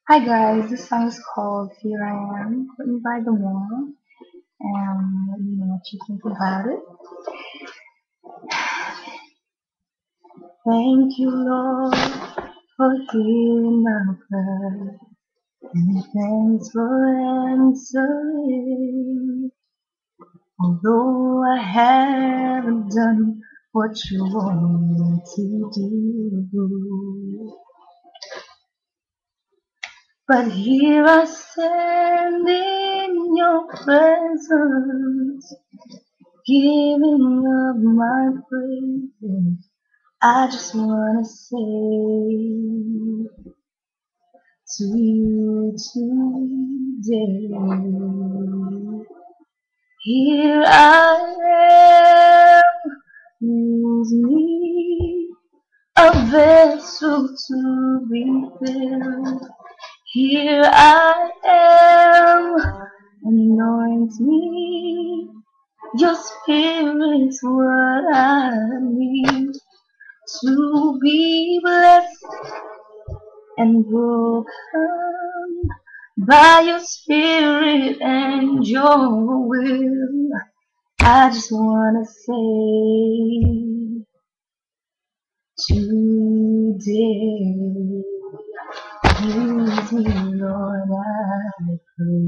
Hi guys, this song is called Here I Am, written by The Wall, and let me know what you think about it. Thank you, Lord, for hearing my prayer, and thanks for answering. Although I haven't done what you want me to do, but here I stand in your presence, giving up my praises. I just wanna say to you today, here I am, use me, a vessel to be filled. Here I am, anoint me. Your spirit's what I need to be blessed and broken by your spirit and your will. I just wanna say today, use me, Lord, I pray.